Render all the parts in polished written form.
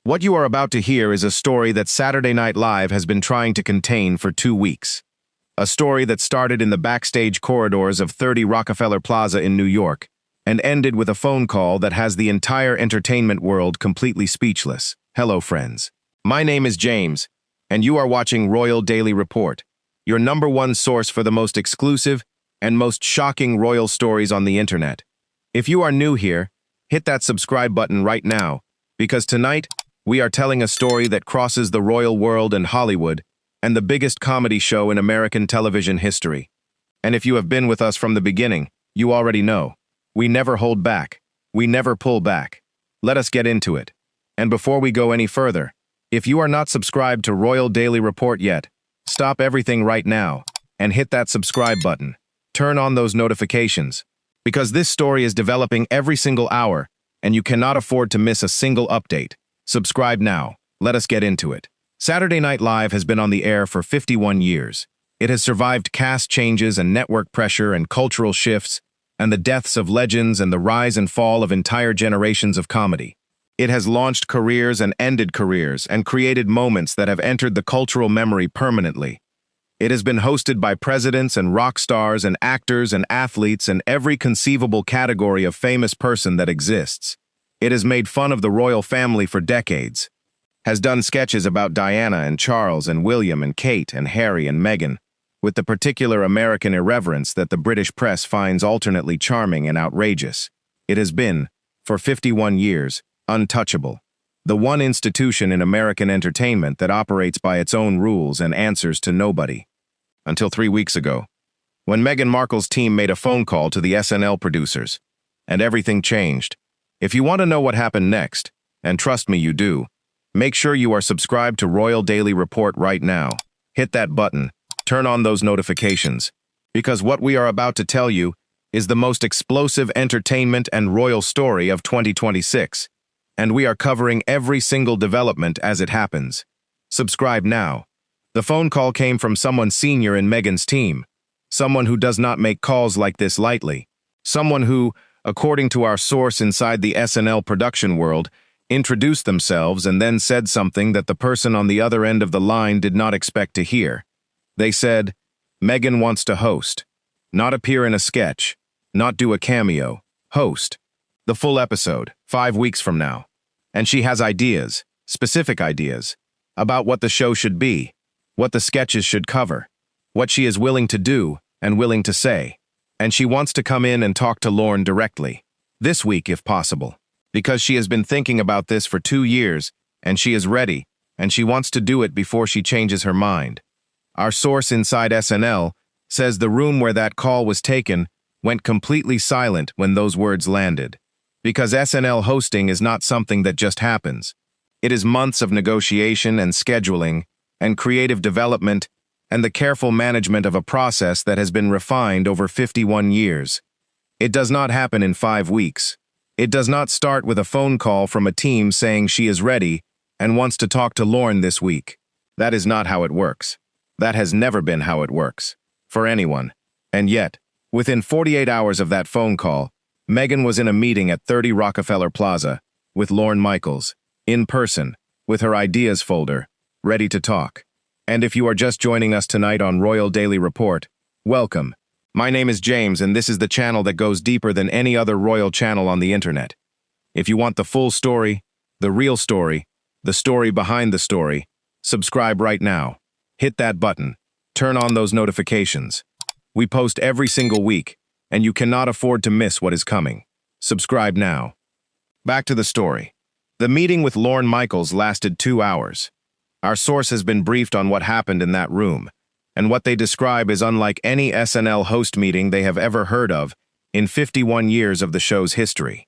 What you are about to hear is a story that Saturday Night Live has been trying to contain for 2 weeks. A story that started in the backstage corridors of 30 Rockefeller Plaza in New York and ended with a phone call that has the entire entertainment world completely speechless. Hello, friends. My name is James, and you are watching Royal Daily Report, your #1 source for the most exclusive and most shocking royal stories on the internet. If you are new here, hit that subscribe button right now, because tonight, we are telling a story that crosses the royal world and Hollywood and the biggest comedy show in American television history. And if you have been with us from the beginning, you already know. We never hold back. We never pull back. Let us get into it. And before we go any further, if you are not subscribed to Royal Daily Report yet, stop everything right now and hit that subscribe button. Turn on those notifications, because this story is developing every single hour, and you cannot afford to miss a single update. Subscribe now. Let us get into it. Saturday Night Live has been on the air for 51 years. It has survived cast changes and network pressure and cultural shifts, and the deaths of legends and the rise and fall of entire generations of comedy. It has launched careers and ended careers and created moments that have entered the cultural memory permanently. It has been hosted by presidents and rock stars and actors and athletes and every conceivable category of famous person that exists. It has made fun of the royal family for decades, has done sketches about Diana and Charles and William and Kate and Harry and Meghan, with the particular American irreverence that the British press finds alternately charming and outrageous. It has been, for 51 years, untouchable. The one institution in American entertainment that operates by its own rules and answers to nobody. Until 3 weeks ago, when Meghan Markle's team made a phone call to the SNL producers, and everything changed. If you want to know what happened next, and trust me you do, make sure you are subscribed to Royal Daily Report right now. Hit that button, turn on those notifications, because what we are about to tell you is the most explosive entertainment and royal story of 2026, and we are covering every single development as it happens. Subscribe now. The phone call came from someone senior in Meghan's team, someone who does not make calls like this lightly, someone who, according to our source inside the SNL production world, introduced themselves and then said something that the person on the other end of the line did not expect to hear. They said, Meghan wants to host, not appear in a sketch, not do a cameo, host the full episode, 5 weeks from now. And she has ideas, specific ideas, about what the show should be, what the sketches should cover, what she is willing to do and willing to say. And she wants to come in and talk to Lorne directly, this week if possible, because she has been thinking about this for 2 years, and she is ready, and she wants to do it before she changes her mind. Our source inside SNL says the room where that call was taken went completely silent when those words landed, because SNL hosting is not something that just happens. It is months of negotiation and scheduling and creative development and the careful management of a process that has been refined over 51 years. It does not happen in 5 weeks. It does not start with a phone call from a team saying she is ready and wants to talk to Lorne this week. That is not how it works. That has never been how it works, for anyone. And yet, within 48 hours of that phone call, Meghan was in a meeting at 30 Rockefeller Plaza with Lorne Michaels, in person, with her ideas folder, ready to talk. And if you are just joining us tonight on Royal Daily Report, welcome. My name is James, and this is the channel that goes deeper than any other royal channel on the internet. If you want the full story, the real story, the story behind the story, subscribe right now. Hit that button. Turn on those notifications. We post every single week, and you cannot afford to miss what is coming. Subscribe now. Back to the story. The meeting with Lorne Michaels lasted 2 hours. Our source has been briefed on what happened in that room, and what they describe is unlike any SNL host meeting they have ever heard of in 51 years of the show's history.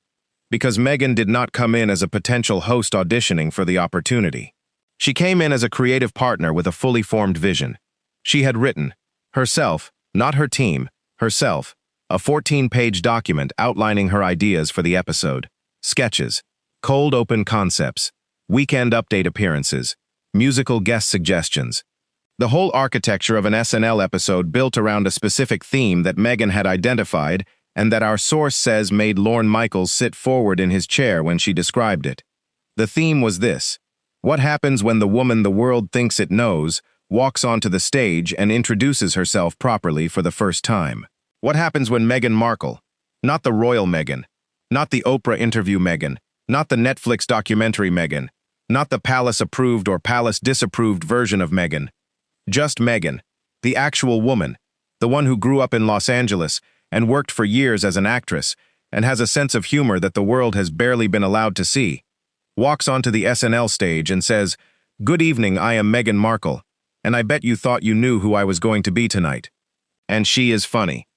Because Meghan did not come in as a potential host auditioning for the opportunity. She came in as a creative partner with a fully formed vision. She had written, herself, not her team, herself, a 14-page document outlining her ideas for the episode, sketches, cold open concepts, weekend update appearances, musical guest suggestions. The whole architecture of an SNL episode built around a specific theme that Meghan had identified and that our source says made Lorne Michaels sit forward in his chair when she described it. The theme was this: What happens when the woman the world thinks it knows walks onto the stage and introduces herself properly for the first time? What happens when Meghan Markle, not the royal Meghan, not the Oprah interview Meghan, not the Netflix documentary Meghan, not the palace-approved or palace-disapproved version of Meghan, just Meghan, the actual woman, the one who grew up in Los Angeles and worked for years as an actress and has a sense of humor that the world has barely been allowed to see, walks onto the SNL stage and says, "Good evening, I am Meghan Markle, and I bet you thought you knew who I was going to be tonight." And she is funny.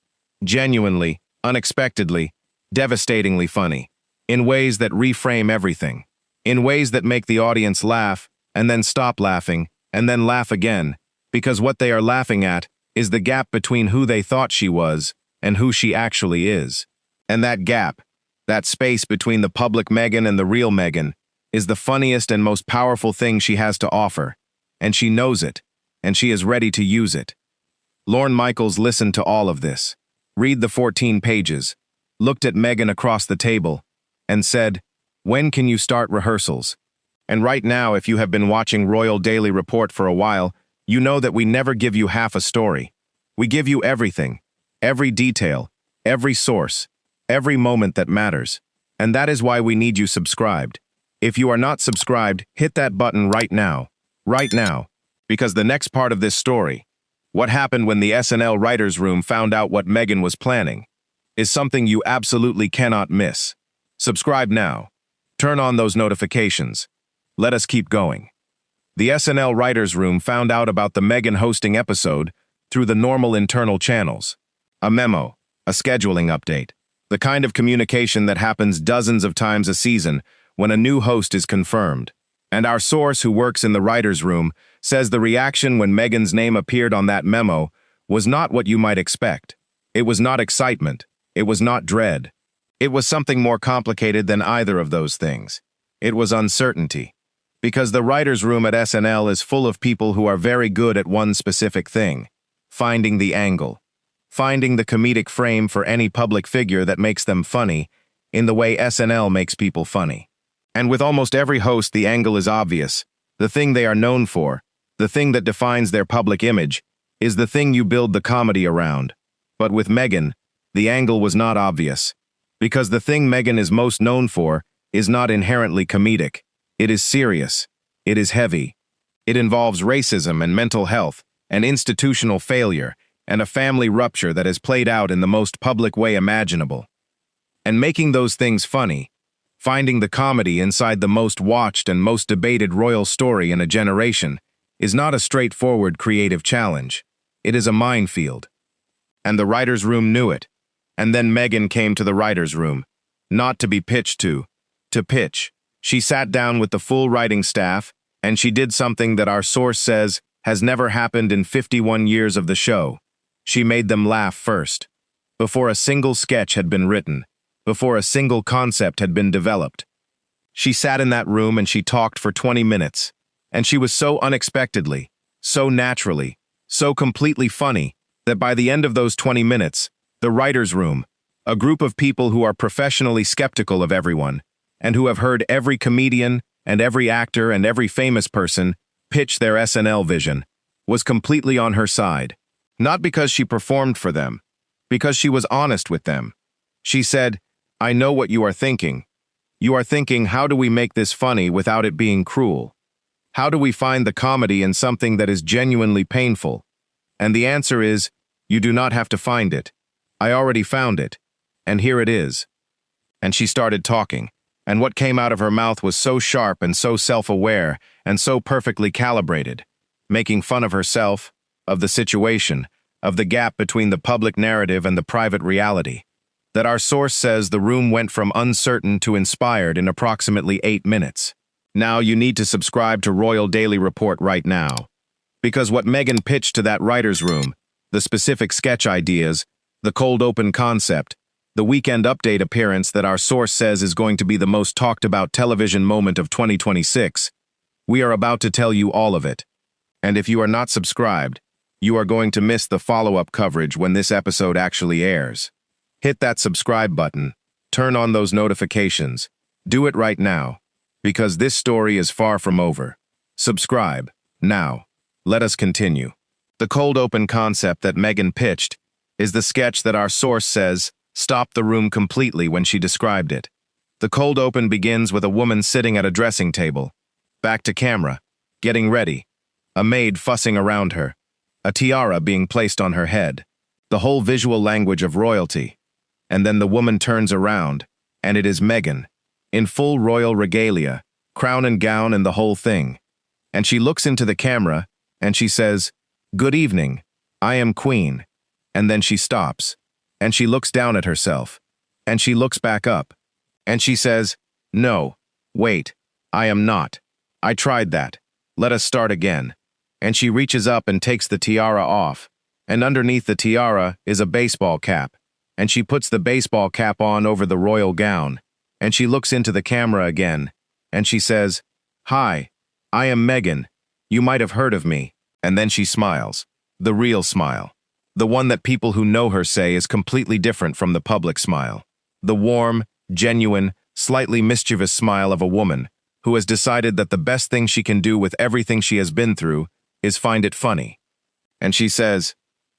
Genuinely, unexpectedly, devastatingly funny, in ways that reframe everything, in ways that make the audience laugh, and then stop laughing, and then laugh again, because what they are laughing at is the gap between who they thought she was and who she actually is. And that gap, that space between the public Meghan and the real Meghan, is the funniest and most powerful thing she has to offer, and she knows it, and she is ready to use it. Lorne Michaels listened to all of this, read the 14 pages, looked at Meghan across the table, and said, "When can you start rehearsals?" And right now, if you have been watching Royal Daily Report for a while, you know that we never give you half a story. We give you everything, every detail, every source, every moment that matters. And that is why we need you subscribed. If you are not subscribed, hit that button right now, because the next part of this story, what happened when the SNL writers' room found out what Meghan was planning, is something you absolutely cannot miss. Subscribe now. Turn on those notifications. Let us keep going. The SNL writers' room found out about the Meghan hosting episode through the normal internal channels. A memo, a scheduling update, the kind of communication that happens dozens of times a season when a new host is confirmed. And our source who works in the writers' room says the reaction when Meghan's name appeared on that memo was not what you might expect. It was not excitement. It was not dread. It was something more complicated than either of those things. It was uncertainty. Because the writers' room at SNL is full of people who are very good at one specific thing: finding the angle, finding the comedic frame for any public figure that makes them funny in the way SNL makes people funny. And with almost every host, the angle is obvious. The thing they are known for, the thing that defines their public image, is the thing you build the comedy around. But with Meghan, the angle was not obvious. Because the thing Meghan is most known for is not inherently comedic. It is serious. It is heavy. It involves racism and mental health, and institutional failure, and a family rupture that has played out in the most public way imaginable. And making those things funny, finding the comedy inside the most watched and most debated royal story in a generation, is not a straightforward creative challenge. It is a minefield. And the writers' room knew it. And then Meghan came to the writers' room, not to be pitched to pitch. She sat down with the full writing staff, and she did something that our source says has never happened in 51 years of the show. She made them laugh first, before a single sketch had been written, before a single concept had been developed. She sat in that room and she talked for 20 minutes, and she was so unexpectedly, so naturally, so completely funny that by the end of those 20 minutes, the writers' room, a group of people who are professionally skeptical of everyone, and who have heard every comedian and every actor and every famous person pitch their SNL vision, was completely on her side. Not because she performed for them, because she was honest with them. She said, "I know what you are thinking. You are thinking, how do we make this funny without it being cruel? How do we find the comedy in something that is genuinely painful? And the answer is, you do not have to find it. I already found it, and here it is." And she started talking, and what came out of her mouth was so sharp and so self-aware and so perfectly calibrated, making fun of herself, of the situation, of the gap between the public narrative and the private reality, that our source says the room went from uncertain to inspired in approximately 8 minutes. Now you need to subscribe to Royal Daily Report right now. Because what Meghan pitched to that writer's room, the specific sketch ideas, the cold open concept, the weekend update appearance that our source says is going to be the most talked about television moment of 2026, we are about to tell you all of it. And if you are not subscribed, you are going to miss the follow-up coverage when this episode actually airs. Hit that subscribe button, turn on those notifications, do it right now, because this story is far from over. Subscribe. Now, let us continue. The cold open concept that Meghan pitched is the sketch that our source says stopped the room completely when she described it. The cold open begins with a woman sitting at a dressing table, back to camera, getting ready, a maid fussing around her, a tiara being placed on her head, the whole visual language of royalty. And then the woman turns around, and it is Meghan, in full royal regalia, crown and gown and the whole thing. And she looks into the camera, and she says, "Good evening, I am Queen." And then she stops, and she looks down at herself, and she looks back up, and she says, "No, wait, I am not. I tried that. Let us start again." And she reaches up and takes the tiara off, and underneath the tiara is a baseball cap, and she puts the baseball cap on over the royal gown, and she looks into the camera again, and she says, "Hi, I am Meghan. You might have heard of me." And then she smiles, the real smile, the one that people who know her say is completely different from the public smile, the warm, genuine, slightly mischievous smile of a woman who has decided that the best thing she can do with everything she has been through is find it funny. And she says,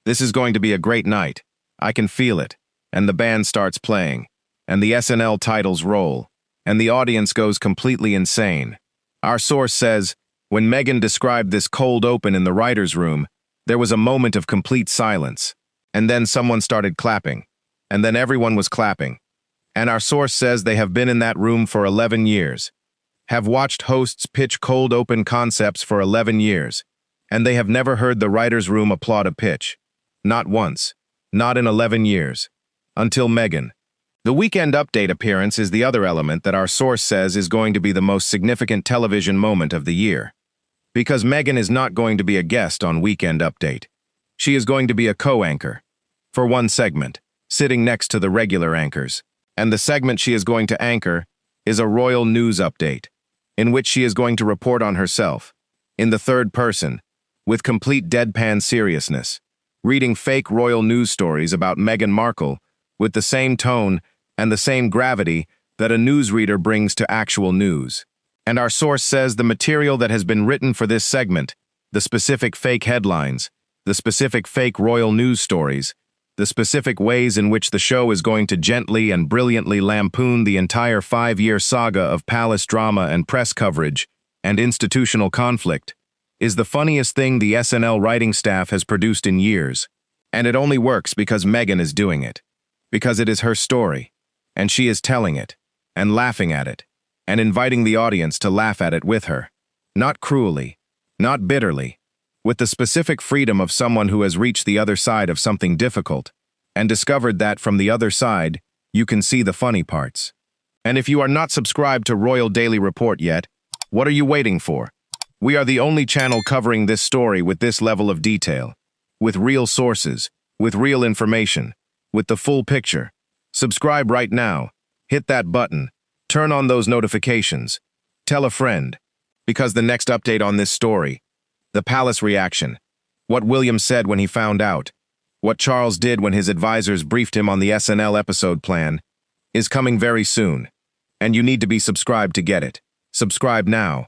"This is going to be a great night. I can feel it." And the band starts playing, and the SNL titles roll, and the audience goes completely insane. Our source says, when Meghan described this cold open in the writer's room, there was a moment of complete silence, and then someone started clapping, and then everyone was clapping. And our source says they have been in that room for 11 years, have watched hosts pitch cold open concepts for 11 years, and they have never heard the writer's room applaud a pitch. Not once. Not in 11 years. Until Meghan. The Weekend Update appearance is the other element that our source says is going to be the most significant television moment of the year. Because Meghan is not going to be a guest on Weekend Update. She is going to be a co-anchor. For one segment, sitting next to the regular anchors. And the segment she is going to anchor is a royal news update, in which she is going to report on herself, in the third person, with complete deadpan seriousness, reading fake royal news stories about Meghan Markle with the same tone and the same gravity that a newsreader brings to actual news. And our source says the material that has been written for this segment, the specific fake headlines, the specific fake royal news stories, the specific ways in which the show is going to gently and brilliantly lampoon the entire 5-year saga of palace drama and press coverage and institutional conflict, is the funniest thing the SNL writing staff has produced in years. And it only works because Meghan is doing it. Because it is her story, and she is telling it, and laughing at it, and inviting the audience to laugh at it with her. Not cruelly, not bitterly, with the specific freedom of someone who has reached the other side of something difficult, and discovered that from the other side, you can see the funny parts. And if you are not subscribed to Royal Daily Report yet, what are you waiting for? We are the only channel covering this story with this level of detail, with real sources, with real information, with the full picture. Subscribe right now. Hit that button. Turn on those notifications. Tell a friend. Because the next update on this story, the palace reaction, what William said when he found out, what Charles did when his advisors briefed him on the SNL episode plan, is coming very soon. And you need to be subscribed to get it. Subscribe now.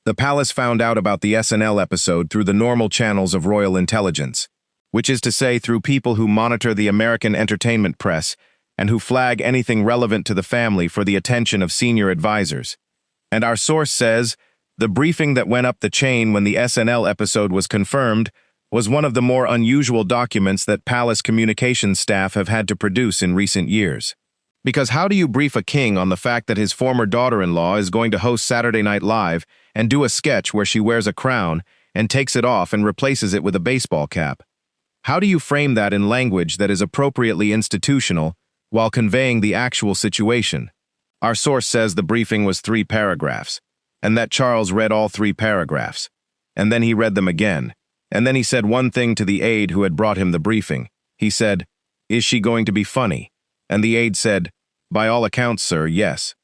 The palace found out about the SNL episode through the normal channels of royal intelligence, which is to say through people who monitor the American entertainment press and who flag anything relevant to the family for the attention of senior advisors. And our source says, the briefing that went up the chain when the SNL episode was confirmed was one of the more unusual documents that palace communications staff have had to produce in recent years. Because how do you brief a king on the fact that his former daughter-in-law is going to host Saturday Night Live and do a sketch where she wears a crown and takes it off and replaces it with a baseball cap? How do you frame that in language that is appropriately institutional while conveying the actual situation? Our source says the briefing was 3 paragraphs, and that Charles read all 3 paragraphs, and then he read them again, and then he said one thing to the aide who had brought him the briefing. He said, "Is she going to be funny?" And the aide said, "By all accounts, sir, yes."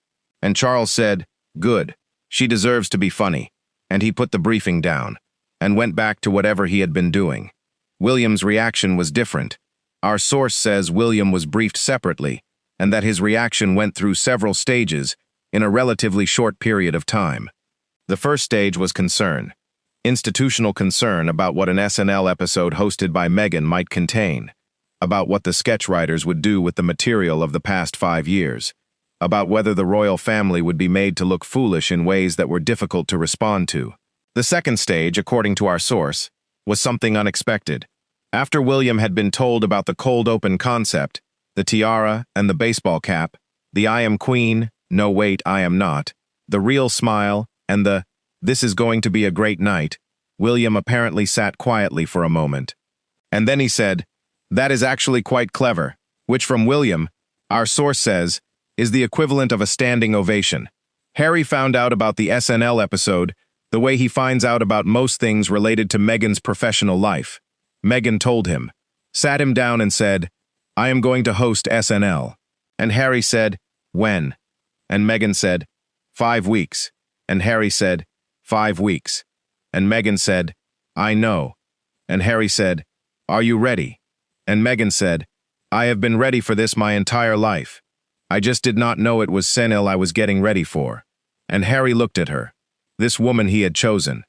And Charles said, "Good. She deserves to be funny." And he put the briefing down and went back to whatever he had been doing. William's reaction was different. Our source says William was briefed separately and that his reaction went through several stages in a relatively short period of time. The first stage was concern. Institutional concern about what an SNL episode hosted by Meghan might contain, about what the sketch writers would do with the material of the past 5 years, about whether the royal family would be made to look foolish in ways that were difficult to respond to. The second stage, according to our source, was something unexpected. After William had been told about the cold open concept, the tiara and the baseball cap, the I am queen, no wait, I am not, the real smile, and the this is going to be a great night, William apparently sat quietly for a moment. And then he said, "That is actually quite clever," which from William, our source says, is the equivalent of a standing ovation. Harry found out about the SNL episode the way he finds out about most things related to Meghan's professional life. Meghan told him, sat him down and said, "I am going to host SNL." And Harry said, "When?" And Meghan said, 5 weeks. And Harry said, 5 weeks. And Meghan said, "I know." And Harry said, "Are you ready?" And Meghan said, "I have been ready for this my entire life. I just did not know it was SNL I was getting ready for." And Harry looked at her, this woman he had chosen.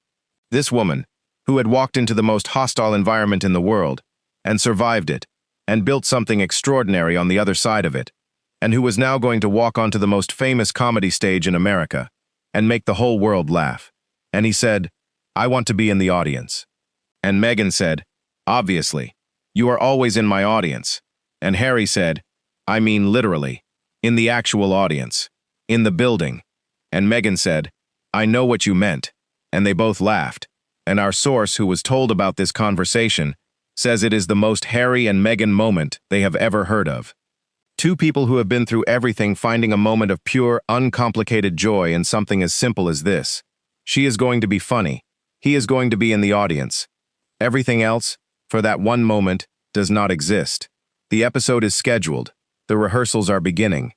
This woman, who had walked into the most hostile environment in the world, and survived it, and built something extraordinary on the other side of it, and who was now going to walk onto the most famous comedy stage in America, and make the whole world laugh. And he said, "I want to be in the audience." And Meghan said, "Obviously, you are always in my audience." And Harry said, "I mean literally, in the actual audience, in the building." And Meghan said, "I know what you meant." And they both laughed. And our source, who was told about this conversation, says it is the most Harry and Meghan moment they have ever heard of. Two people who have been through everything finding a moment of pure, uncomplicated joy in something as simple as this. She is going to be funny. He is going to be in the audience. Everything else, for that one moment, does not exist. The episode is scheduled. The rehearsals are beginning.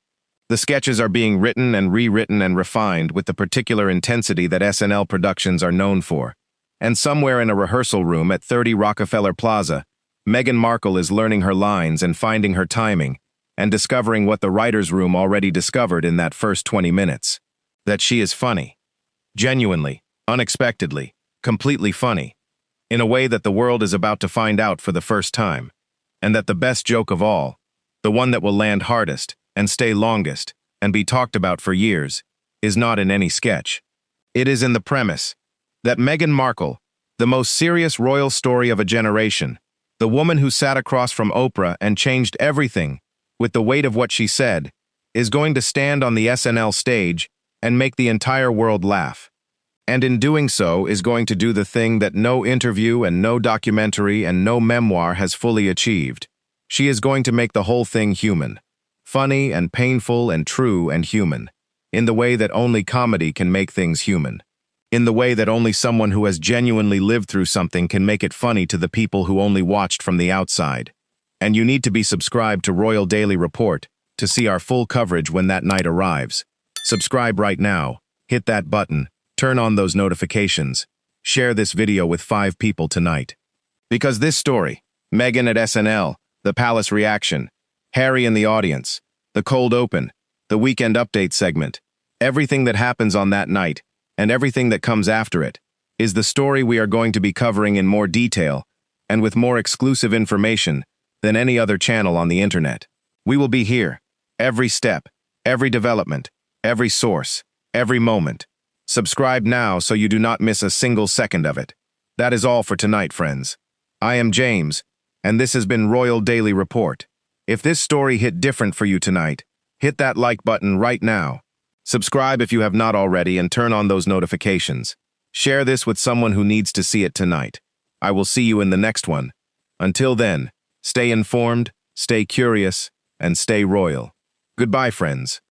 The sketches are being written and rewritten and refined with the particular intensity that SNL productions are known for. And somewhere in a rehearsal room at 30 Rockefeller Plaza, Meghan Markle is learning her lines and finding her timing, and discovering what the writer's room already discovered in that first 20 minutes. That she is funny. Genuinely, unexpectedly, completely funny. In a way that the world is about to find out for the first time. And that the best joke of all, the one that will land hardest, and stay longest, and be talked about for years, is not in any sketch. It is in the premise that Meghan Markle, the most serious royal story of a generation, the woman who sat across from Oprah and changed everything with the weight of what she said, is going to stand on the SNL stage and make the entire world laugh. And in doing so is going to do the thing that no interview and no documentary and no memoir has fully achieved. She is going to make the whole thing human. Funny and painful and true and human. In the way that only comedy can make things human. In the way that only someone who has genuinely lived through something can make it funny to the people who only watched from the outside. And you need to be subscribed to Royal Daily Report to see our full coverage when that night arrives. Subscribe right now, hit that button, turn on those notifications, share this video with 5 people tonight. Because this story, Meghan at SNL, the palace reaction, Harry in the audience, the cold open, the weekend update segment, everything that happens on that night, and everything that comes after it, is the story we are going to be covering in more detail and with more exclusive information than any other channel on the internet. We will be here, every step, every development, every source, every moment. Subscribe now so you do not miss a single second of it. That is all for tonight, friends. I am James, and this has been Royal Daily Report. If this story hit different for you tonight, hit that like button right now. Subscribe if you have not already and turn on those notifications. Share this with someone who needs to see it tonight. I will see you in the next one. Until then, stay informed, stay curious, and stay royal. Goodbye, friends.